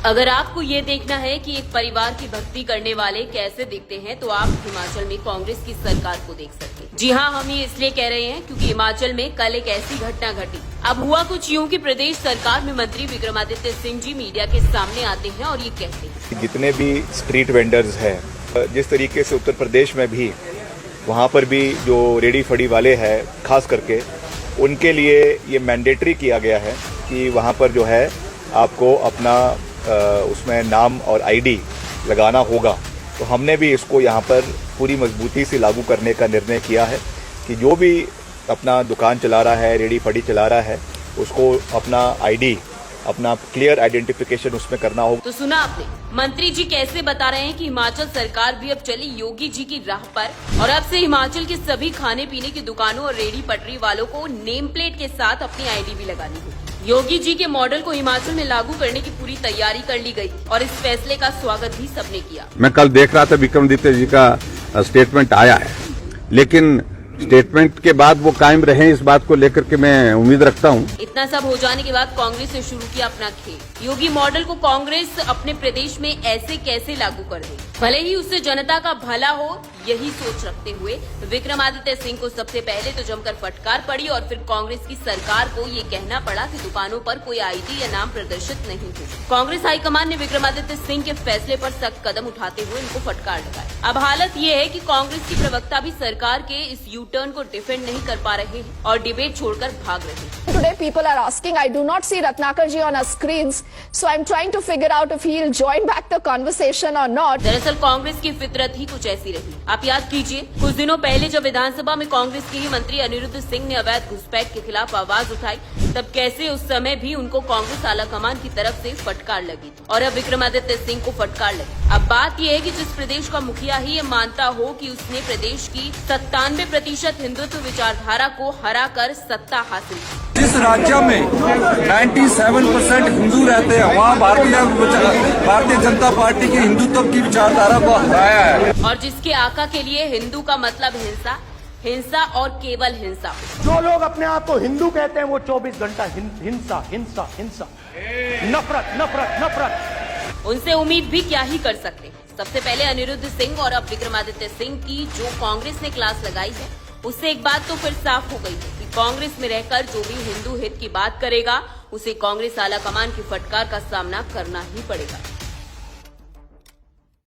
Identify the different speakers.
Speaker 1: अगर आपको ये देखना है कि एक परिवार की भक्ति करने वाले कैसे दिखते हैं, तो आप हिमाचल में कांग्रेस की सरकार को देख सकते हैं। जी हाँ, हम ये इसलिए कह रहे हैं क्योंकि हिमाचल में कल एक ऐसी घटना घटी। अब हुआ कुछ यूं कि प्रदेश सरकार में मंत्री विक्रमादित्य सिंह जी मीडिया के सामने आते हैं और ये कहते हैं,
Speaker 2: जितने भी स्ट्रीट वेंडर्स हैं, जिस तरीके से उत्तर प्रदेश में भी वहाँ पर भी जो रेडी फड़ी वाले हैं, खास करके उनके लिए ये मैंडेटरी किया गया है कि वहाँ पर जो है आपको अपना उसमें नाम और आईडी लगाना होगा। तो हमने भी इसको यहाँ पर पूरी मजबूती से लागू करने का निर्णय किया है कि जो भी अपना दुकान चला रहा है, रेडी फड़ी चला रहा है, उसको अपना आईडी, अपना क्लियर आइडेंटिफिकेशन उसमें करना होगा।
Speaker 1: तो सुना आपने, मंत्री जी कैसे बता रहे हैं कि हिमाचल सरकार भी अब चली योगी जी की राह पर और अब से हिमाचल के सभी खाने पीने की दुकानों और रेडी पटरी वालों को नेम प्लेट के साथ अपनी आईडी भी लगानी होगी। योगी जी के मॉडल को हिमाचल में लागू करने की पूरी तैयारी कर ली गई और इस फैसले का स्वागत भी सबने किया।
Speaker 3: मैं कल देख रहा था विक्रमादित्य जी का स्टेटमेंट आया है, लेकिन स्टेटमेंट के बाद वो कायम रहे, इस बात को लेकर के मैं उम्मीद रखता हूँ।
Speaker 1: इतना सब हो जाने के बाद कांग्रेस ने शुरू किया अपना खेल। योगी मॉडल को कांग्रेस अपने प्रदेश में ऐसे कैसे लागू कर दे, भले ही उससे जनता का भला हो, यही सोच रखते हुए विक्रमादित्य सिंह को सबसे पहले तो जमकर फटकार पड़ी और फिर कांग्रेस की सरकार को ये कहना पड़ा कि दुकानों पर कोई आईडी या नाम प्रदर्शित नहीं हो। कांग्रेस हाईकमान ने विक्रमादित्य सिंह के फैसले पर सख्त कदम उठाते हुए इनको फटकार लगाया। अब हालत ये है कि कांग्रेस की प्रवक्ता भी सरकार के इस यू टर्न को डिफेंड नहीं कर पा रहे हैं और डिबेट छोड़कर भाग रहे हैं।
Speaker 4: Today people are asking, I do not see Ratnakar ji on our screens, so I'm trying to figure out if he'll join back the conversation or not.
Speaker 1: दरअसल कांग्रेस की फितरत ही कुछ ऐसी रही। आप याद कीजिए, कुछ दिनों पहले जब विधानसभा में कांग्रेस के ही मंत्री अनिरुद्ध सिंह ने अवैध घुसपैठ के खिलाफ आवाज उठाई, तब कैसे उस समय भी उनको कांग्रेस आलाकमान की तरफ से फटकार लगी और अब विक्रमादित्य सिंह को फटकार लगी। अब बात यह है कि जिस प्रदेश का मुखिया ही ये मानता हो कि उसने प्रदेश की 97% हिंदुत्व विचारधारा को हरा कर सत्ता हासिल की,
Speaker 5: जिस राज्य में 97% हिंदू रहते हैं, वहाँ भारतीय जनता पार्टी की हिंदुत्व की विचारधारा को हराया है,
Speaker 1: और जिसके आका के लिए हिंदू का मतलब हिंसा, हिंसा और केवल हिंसा।
Speaker 6: जो लोग अपने आप को हिंदू कहते हैं वो 24 घंटा हिंसा हिंसा हिंसा, नफरत नफरत नफरत।
Speaker 1: उनसे उम्मीद भी क्या ही कर सकते। सबसे पहले अनिरुद्ध सिंह और अब विक्रमादित्य सिंह की जो कांग्रेस ने क्लास लगाई है, उससे एक बात तो फिर साफ हो गई कि कांग्रेस में रहकर जो भी हिंदू हित की बात करेगा, उसे कांग्रेस आलाकमान की फटकार का सामना करना ही पड़ेगा।